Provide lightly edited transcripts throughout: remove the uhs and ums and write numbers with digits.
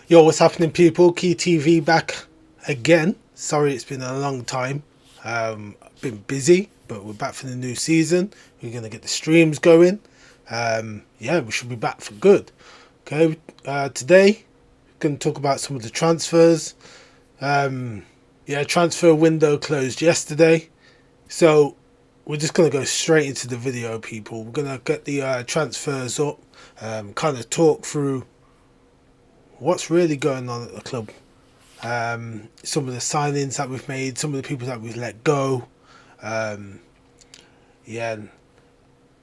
Yo, what's happening, people? Key TV back again. Sorry, it's been a long time. Been busy, but we're back for the new season. We're gonna get the streams going. Yeah, we should be back for good. Okay, today we're gonna talk about some of the transfers. Yeah, transfer window closed yesterday, so we're just gonna go straight into the video, people. We're gonna get the transfers up, kind of talk through what's really going on at the club. Some of the signings that we've made, some of the people that we've let go. Um, yeah, and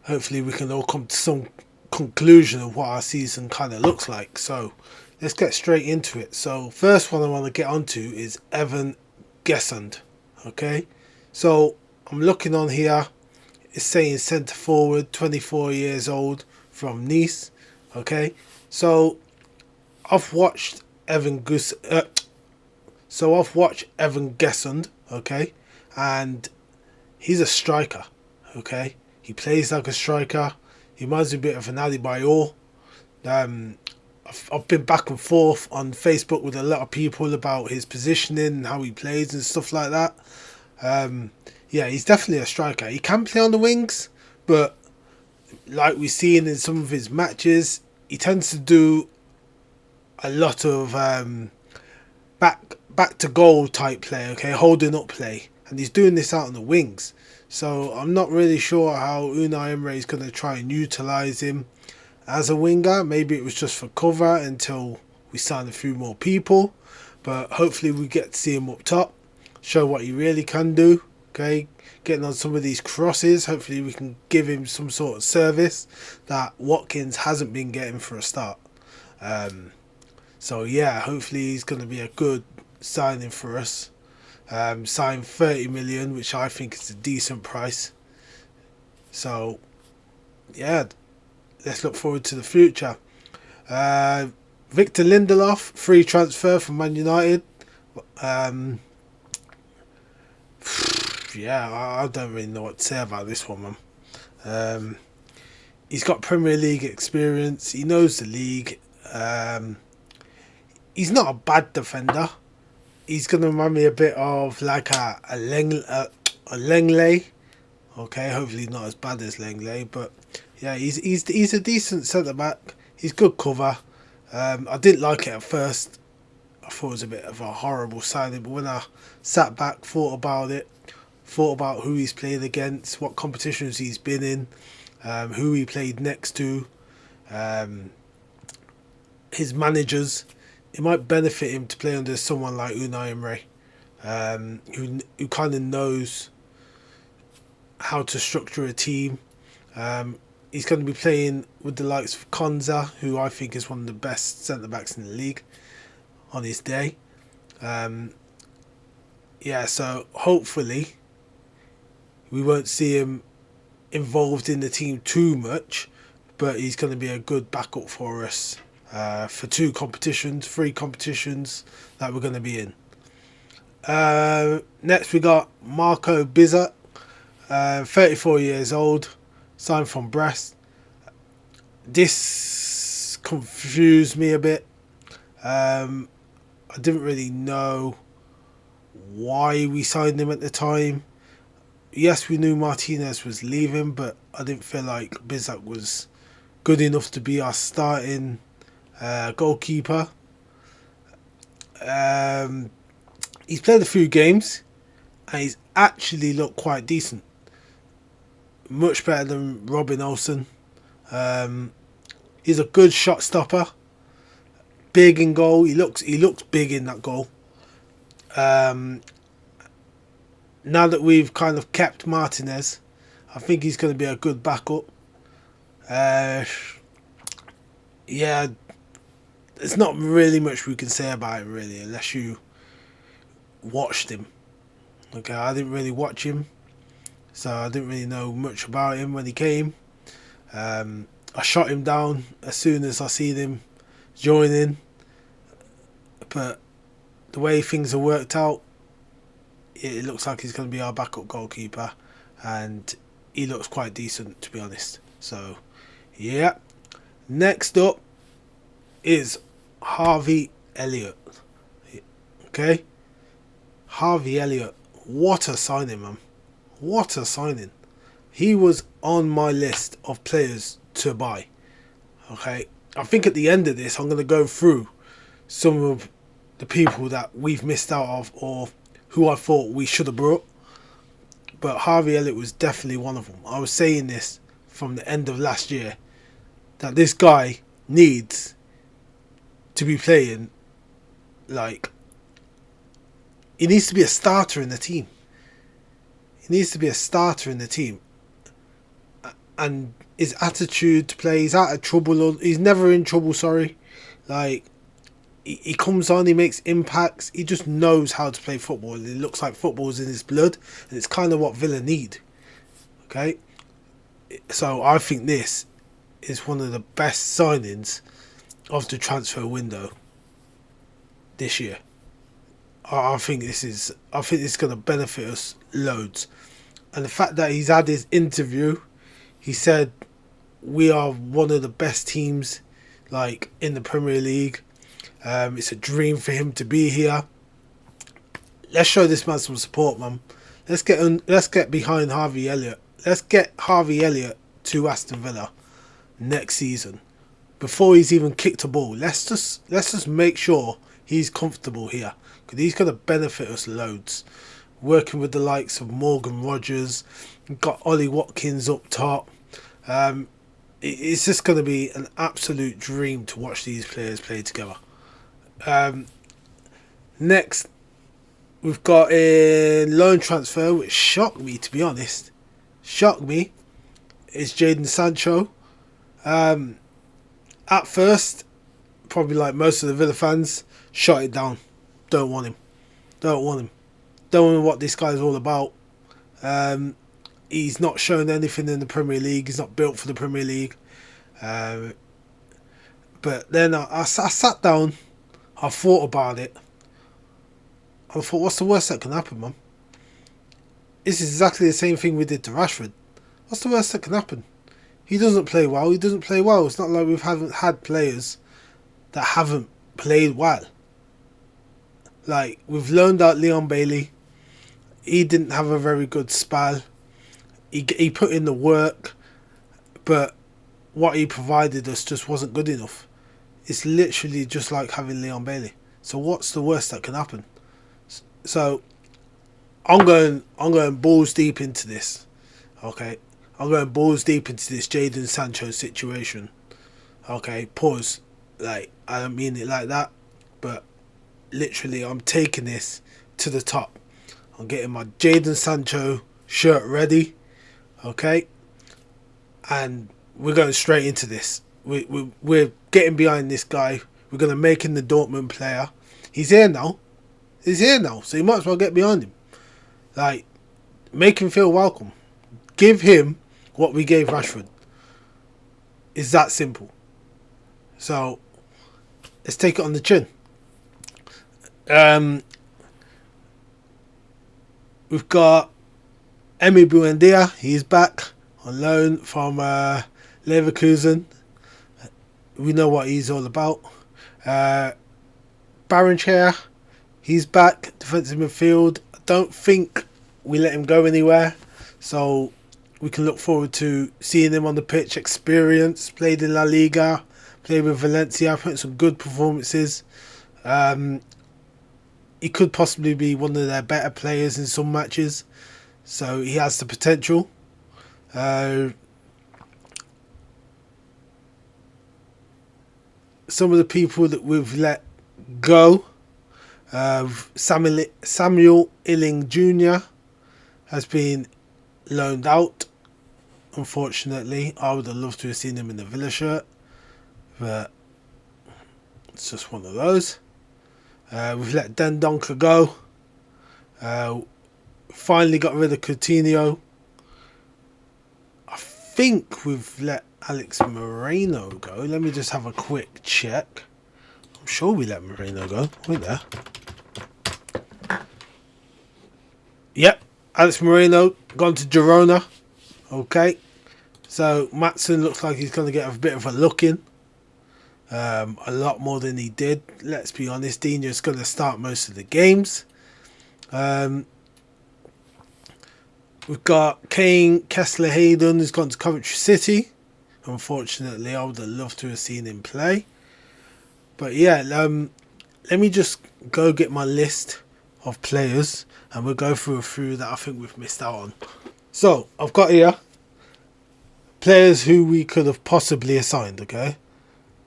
hopefully we can all come to some conclusion of what our season kind of looks like. So let's get straight into it. So first one I want to get onto is Evan Gessund. Okay, so I'm looking on here. It's saying centre forward, 24 years old, from Nice. Okay, so I've watched Evan Gus. So I've watched Evan Gessund, okay, and he's a striker, okay. He plays like a striker. He reminds me a bit of an Ali Bayor. Um, I've been back and forth on Facebook with a lot of people about his positioning and how he plays and stuff like that. Yeah, he's definitely a striker. He can play on the wings, but like we've seen in some of his matches, he tends to do a lot of back to goal type play, okay, holding up play, and he's doing this out on the wings. So I'm not really sure how Unai Emery is going to try and utilise him as a winger. Maybe it was just for cover until we sign a few more people, but hopefully we get to see him up top, show what he really can do. Okay, getting on some of these crosses, hopefully we can give him some sort of service that Watkins hasn't been getting for a start. So yeah, hopefully he's going to be a good signing for us. Signed 30 million, which I think is a decent price. So yeah, let's look forward to the future. Victor Lindelof, free transfer from Man United. Yeah, I don't really know what to say about this one, man. He's got Premier League experience. He knows the league. He's not a bad defender. He's going to remind me a bit of like a Lenglet. Okay, hopefully not as bad as Lenglet, but yeah, he's a decent centre back. He's good cover. I didn't like it at first. I thought it was a bit of a horrible signing, but when I sat back, thought about it, thought about who he's played against, what competitions he's been in, who he played next to, his managers, it might benefit him to play under someone like Unai Emery, who kind of knows how to structure a team. He's going to be playing with the likes of Konza, who I think is one of the best centre backs in the league on his day. Yeah, so hopefully we won't see him involved in the team too much, but he's going to be a good backup for us for three competitions that we're going to be in. Next we got Marco Bizot, 34 years old, signed from Brest. This confused me a bit. I didn't really know why we signed him at the time. Yes, we knew Martinez was leaving, but I didn't feel like Bizot was good enough to be our starting goalkeeper. He's played a few games and he's actually looked quite decent. Much better than Robin Olsen. He's a good shot stopper. Big in goal. He looks big in that goal. Now that we've kind of kept Martinez, I think he's going to be a good backup. Yeah, there's not really much we can say about him really, unless you watched him. Okay, I didn't really watch him, so I didn't really know much about him when he came. I shot him down as soon as I seen him joining, but the way things have worked out, it looks like he's going to be our backup goalkeeper, and he looks quite decent, to be honest. So yeah, next up is Harvey Elliott. Okay? Harvey Elliott. What a signing, man. What a signing. He was on my list of players to buy. Okay? I think at the end of this, I'm going to go through some of the people that we've missed out of or who I thought we should have brought. But Harvey Elliott was definitely one of them. I was saying this from the end of last year, that this guy needs to be playing like, he needs to be a starter in the team. He needs to be a starter in the team. And his attitude to play, he's out of trouble. He's never in trouble, sorry. Like, he comes on, he makes impacts. He just knows how to play football. It looks like football's in his blood. And it's kind of what Villa need. Okay? So I think this is one of the best signings of the transfer window this year. I think this is going to benefit us loads. And the fact that he's had his interview, he said we are one of the best teams like in the Premier League. It's a dream for him to be here. Let's show this man some support, man. Let's get behind Harvey Elliott. Let's get Harvey Elliott to Aston Villa next season before he's even kicked a ball. Let's just make sure he's comfortable here, because he's going to benefit us loads. Working with the likes of Morgan Rogers, got Ollie Watkins up top. It's just going to be an absolute dream to watch these players play together. Next, we've got a loan transfer which shocked me, to be honest. Shocked me. It's Jadon Sancho. At first, probably like most of the Villa fans, shut it down. Don't want him. Don't know what this guy's all about. He's not shown anything in the Premier League. He's not built for the Premier League. But then I sat down. I thought about it. I thought, what's the worst that can happen, man? This is exactly the same thing we did to Rashford. What's the worst that can happen? He doesn't play well. It's not like we haven't had players that haven't played well. Like, we've loaned out Leon Bailey. He didn't have a very good spell. He put in the work, but what he provided us just wasn't good enough. It's literally just like having Leon Bailey. So what's the worst that can happen? So I'm going balls deep into this. Okay, I'm going balls deep into this Jadon Sancho situation. Okay, pause. Like, I don't mean it like that, but literally I'm taking this to the top. I'm getting my Jadon Sancho shirt ready. Okay, and we're going straight into this. We're getting behind this guy. We're going to make him the Dortmund player. He's here now. So you might as well get behind him. Like, make him feel welcome. Give him what we gave Rashford. It's that simple. So let's take it on the chin. We've got Emi Buendia. He's back on loan from Leverkusen. We know what he's all about. Barrenchair, he's back, defensive midfield. I don't think we let him go anywhere, so we can look forward to seeing him on the pitch. Experience, played in La Liga, played with Valencia, put in some good performances. He could possibly be one of their better players in some matches, so he has the potential. Some of the people that we've let go, Samuel Illing Jr. has been loaned out. Unfortunately, I would have loved to have seen him in the Villa shirt, but it's just one of those. We've let Dendoncker go. Finally got rid of Coutinho. I think we've let Alex Moreno go. Let me just have a quick check. I'm sure we let Moreno go. Wait there. Yep, Alex Moreno gone to Girona. Okay, so Maatsen looks like he's going to get a bit of a look in. a lot more than he did. Let's be honest, Dino's going to start most of the games. We've got Kane Kessler Hayden, who's gone to Coventry City. Unfortunately, I would have loved to have seen him play. But yeah, let me just go get my list of players and we'll go through a few that I think we've missed out on. So, I've got here players who we could have possibly assigned, okay?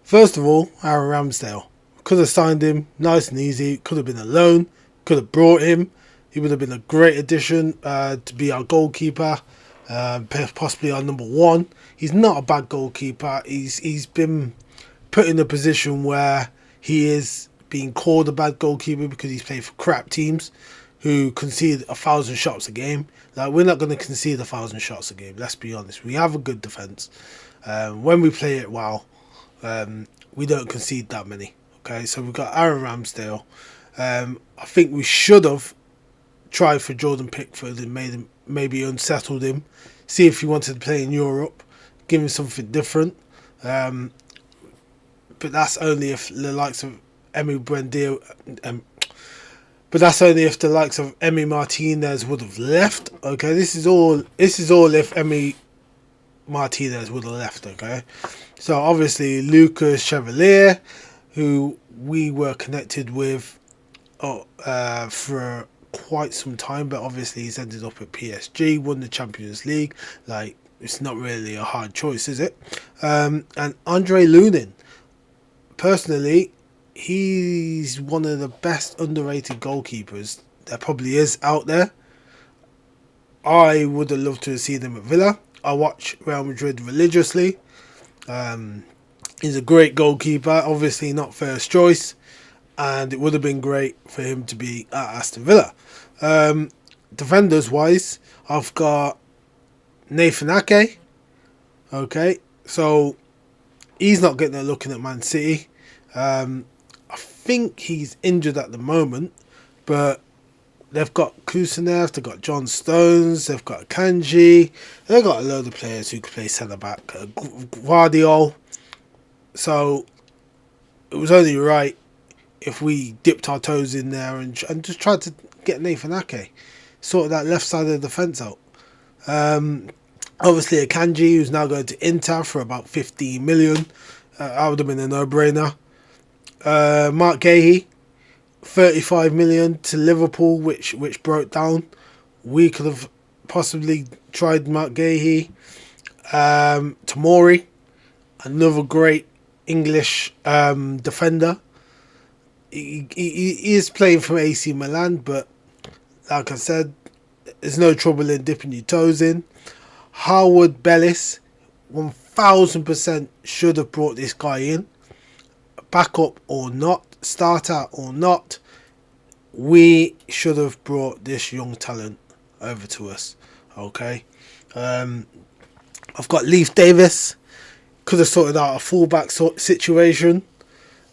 First of all, Aaron Ramsdale. Could have signed him, nice and easy. Could have been a loan. Could have brought him. He would have been a great addition to be our goalkeeper, possibly our number one. He's not a bad goalkeeper. He's been put in a position where he is being called a bad goalkeeper because he's played for crap teams who concede 1,000 shots a game. Like, we're not going to concede 1,000 shots a game. Let's be honest. We have a good defense. When we play it well, we don't concede that many. Okay, so we've got Aaron Ramsdale. I think we should have tried for Jordan Pickford and made him, maybe unsettled him, see if he wanted to play in Europe, give him something different. But that's only if the likes of Emi Buendia, but that's only if the likes of Emi Martinez would have left. Okay, this is all if Emi Martinez would have left. Okay, so obviously Lucas Chevalier, who we were connected with for quite some time, but obviously he's ended up at PSG, won the Champions League. Like, it's not really a hard choice, is it? And Andre Lunin, personally, he's one of the best underrated goalkeepers there probably is out there. I would have loved to have seen him at Villa. I watch Real Madrid religiously. He's a great goalkeeper, obviously not first choice, and it would have been great for him to be at Aston Villa. Defenders wise, I've got Nathan Ake. Okay, so he's not getting a look in at Man City. I think he's injured at the moment, but they've got Kusanev, they've got John Stones, they've got Kanji, they've got a load of players who can play centre back. Guardiol. So it was only right if we dipped our toes in there and just tried to get Nathan Ake, sort of that left side of the fence out. Obviously a Kanji, who's now going to Inter for about 15 million. That would have been a no-brainer. Mark Gahey, 35 million to Liverpool, which broke down. We could have possibly tried Mark Gahey. Tomori, another great English defender. He is playing for AC Milan, but like I said, there's no trouble in dipping your toes in. Howard Bellis, 1000% should have brought this guy in. Backup or not, starter or not, we should have brought this young talent over to us. Okay, I've got Leif Davis, could have sorted out a fullback situation,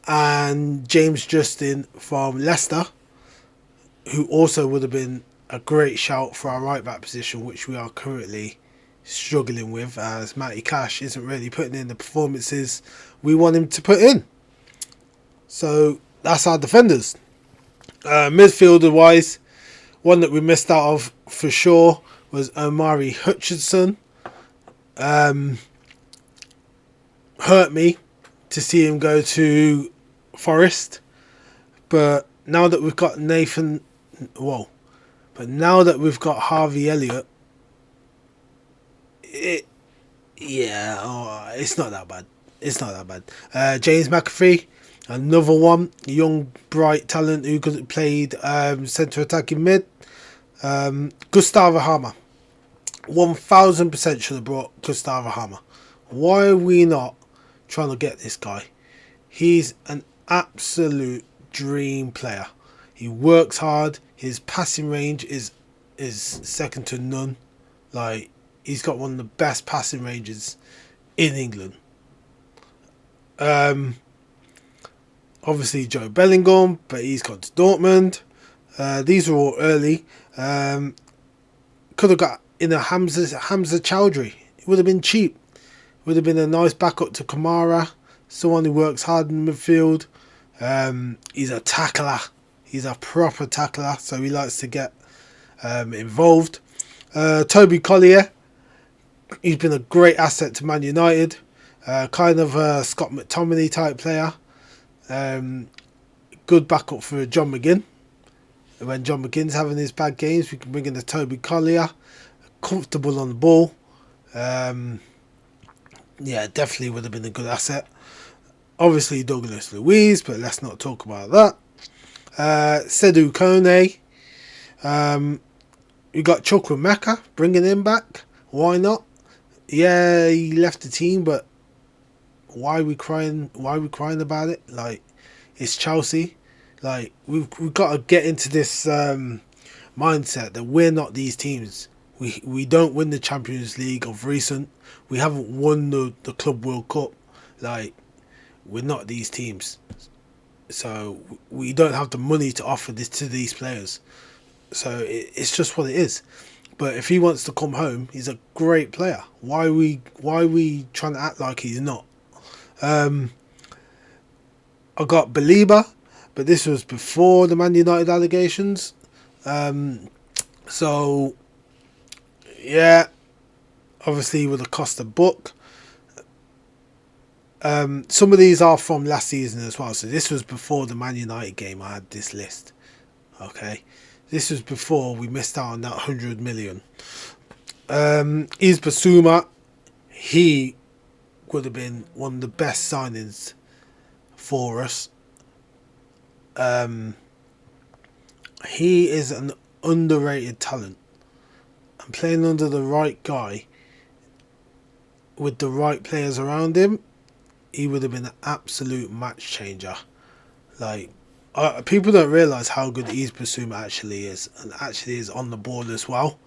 and James Justin from Leicester, who also would have been a great shout for our right back position, which we are currently struggling with, as Matty Cash isn't really putting in the performances we want him to put in. So that's our defenders. Midfielder wise, one that we missed out of for sure was Omari Hutchinson. Hurt me to see him go to Forest, but now that we've got now that we've got Harvey Elliott, it's not that bad. It's not that bad. James McAfee, another one, young bright talent who could have played centre attacking mid. Gustavo Hammer, 1000% should have brought Gustavo Hammer. Why are we not trying to get this guy? He's an absolute dream player. He works hard. His passing range is second to none. Like, he's got one of the best passing ranges in England. Obviously Joe Bellingham, but he's gone to Dortmund. These are all early. Could have got in a Hamza Chowdhury. It would have been cheap. Would have been a nice backup to Kamara. someone who works hard in midfield. He's a tackler. He's a proper tackler, so he likes to get involved. Toby Collier, he's been a great asset to Man United. Kind of a Scott McTominay type player. Good backup for John McGinn. When John McGinn's having his bad games, we can bring in the Toby Collier. Comfortable on the ball. Yeah, definitely would have been a good asset. Obviously Douglas Luiz, but let's not talk about that. Sedu Kone. We got Chukwuemeka, bringing him back. Why not? Yeah, he left the team, but why are we crying? Why are we crying about it? Like, it's Chelsea. Like, we've got to get into this mindset that we're not these teams. We don't win the Champions League of recent. We haven't won the Club World Cup. Like, we're not these teams. So we don't have the money to offer this to these players. So it's just what it is. But if he wants to come home, he's a great player. Why are we trying to act like he's not? I got Belieber, but this was before the Man United allegations. So yeah, obviously would have cost a book. Some of these are from last season as well. So this was before the Man United game. I had this list. Okay, this was before we missed out on that 100 million. Is Basuma, he would have been one of the best signings for us. He is an underrated talent, and playing under the right guy with the right players around him, he would have been an absolute match changer. Like, people don't realise how good Yves Bissouma actually is, and actually is on the ball as well.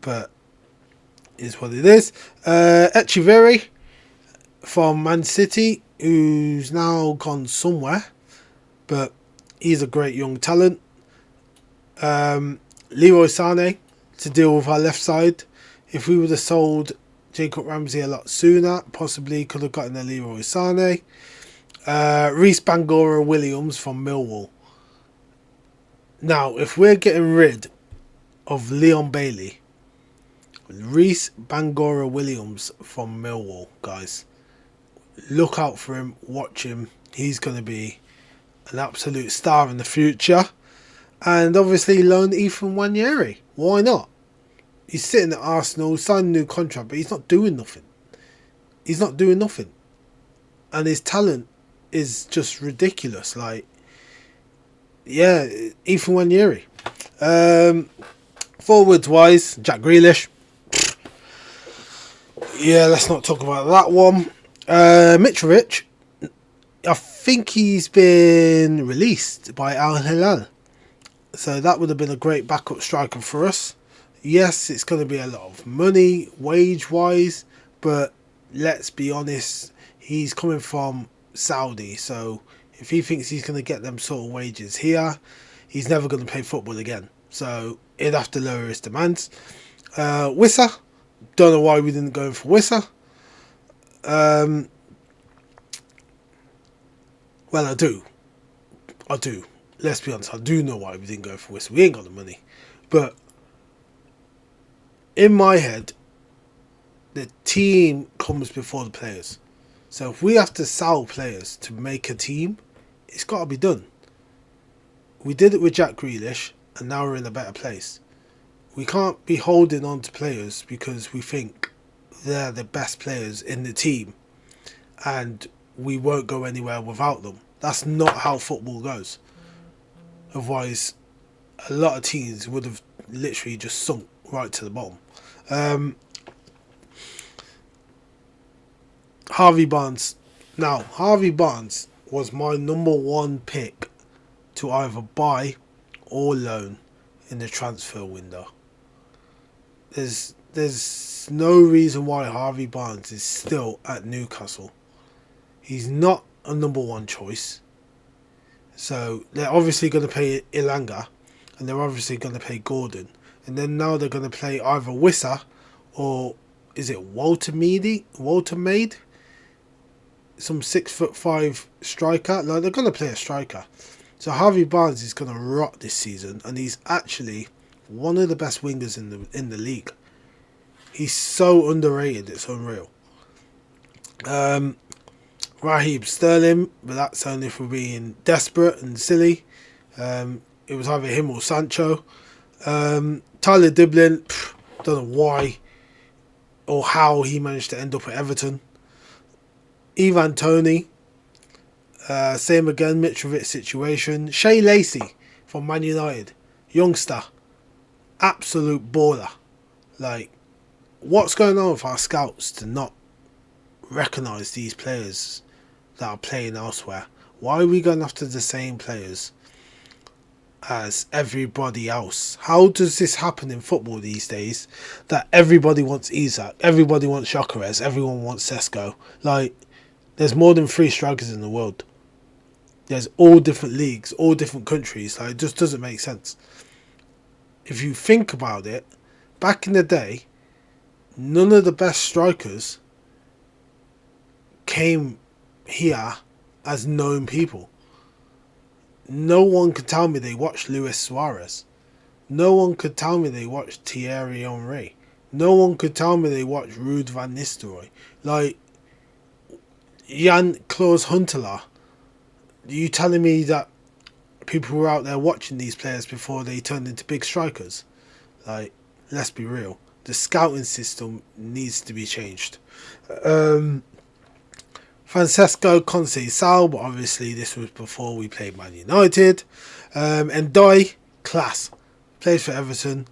But is what it is. Echeverri from Man City, who's now gone somewhere, but he's a great young talent. Leroy Sané to deal with our left side. If we would have sold Jacob Ramsey a lot sooner, possibly could have gotten a Leroy Sané. Reece Bangura Williams from Millwall. Now, if we're getting rid of Leon Bailey, Reece Bangura Williams from Millwall, guys, look out for him, watch him. He's going to be an absolute star in the future. And obviously loan Ethan Nwaneri. Why not? He's sitting at Arsenal, signed a new contract, but he's not doing nothing. He's not doing nothing. And his talent is just ridiculous. Like, yeah, Ethan Nwaneri. Forwards wise, Jack Grealish. Yeah, let's not talk about that one. Mitrovic, I think he's been released by Al Hilal. So that would have been a great backup striker for us. Yes, it's going to be a lot of money, wage-wise, but let's be honest, he's coming from Saudi, so if he thinks he's going to get them sort of wages here, he's never going to play football again. So he'd have to lower his demands. Wissa, don't know why we didn't go for Wissa. Well, I do. Let's be honest, I do know why we didn't go for Wissa. We ain't got the money. But in my head, the team comes before the players. So if we have to sell players to make a team, it's got to be done. We did it with Jack Grealish, and now we're in a better place. We can't be holding on to players because we think they're the best players in the team and we won't go anywhere without them. That's not how football goes. Otherwise, a lot of teams would have literally just sunk right to the bottom. Harvey Barnes. Now, Harvey Barnes was my number one pick to either buy or loan in the transfer window. There's no reason why Harvey Barnes is still at Newcastle. He's not a number one choice. So they're obviously going to pay Ilanga, and they're obviously going to pay Gordon, and then now they're going to play either Wissa or is it Walter Maid? some 6'5" striker. Like, they're gonna play a striker. So Harvey Barnes is gonna rot this season, and he's actually one of the best wingers in the league. He's so underrated, it's unreal. Raheem Sterling, but that's only for being desperate and silly. It was either him or Sancho. Tyler Diblin, don't know why or how he managed to end up at Everton. Ivan Toney, same again, Mitrovic situation. Shea Lacey from Man United, youngster, absolute baller. Like, what's going on with our scouts to not recognise these players that are playing elsewhere? Why are we going after the same players as everybody else? How does this happen in football these days that everybody wants Isak, everybody wants Gyökeres, everyone wants Sesko? Like, there's more than 3 strikers in the world. There's all different leagues, all different countries. Like, it just doesn't make sense. If you think about it, back in the day, none of the best strikers came here as known people. No one could tell me they watched Luis Suarez. No one could tell me they watched Thierry Henry. No one could tell me they watched Ruud van Nistelrooy. Like, Jan-Klaas Huntelaar. Are you telling me that people were out there watching these players before they turned into big strikers? Like, let's be real. The system needs to be changed. Francesco Conceição, but obviously this was before we played Man United. And Dai, class. Plays for Everton.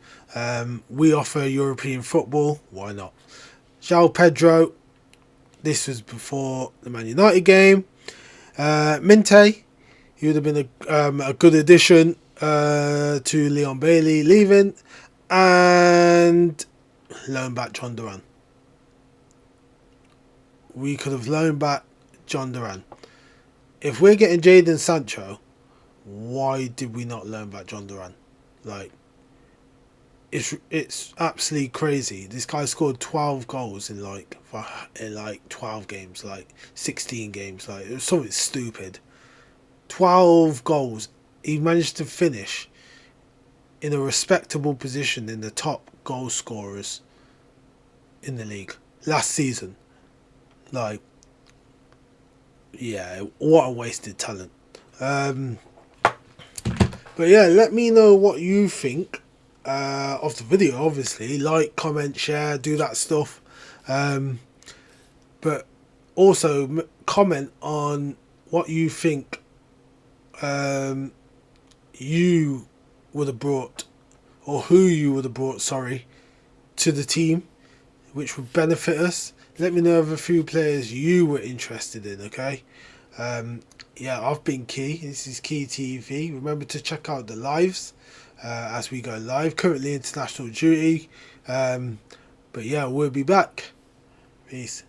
We offer European football. Why not? João Pedro, this was before the Man United game. Minte, he would have been a good addition to Leon Bailey leaving. And loan back John Duran. We could have loaned back John Duran. If we're getting Jadon Sancho, why did we not loan back John Duran? Like, it's absolutely crazy. This guy scored 12 goals in like 12 games, like 16 games. Like, it was something stupid. 12 goals. He managed to finish in a respectable position in the top goal scorers in the league last season. Like, yeah, what a wasted talent. But yeah, let me know what you think of the video. Obviously, like, comment, share, do that stuff. But also comment on what you think you would have brought, or who you would have brought, sorry, to the team, which would benefit us. Let me know of a few players you were interested in, okay? Yeah, I've been Key. This is Key TV. Remember to check out the lives as we go live. Currently international duty. But yeah, we'll be back. Peace.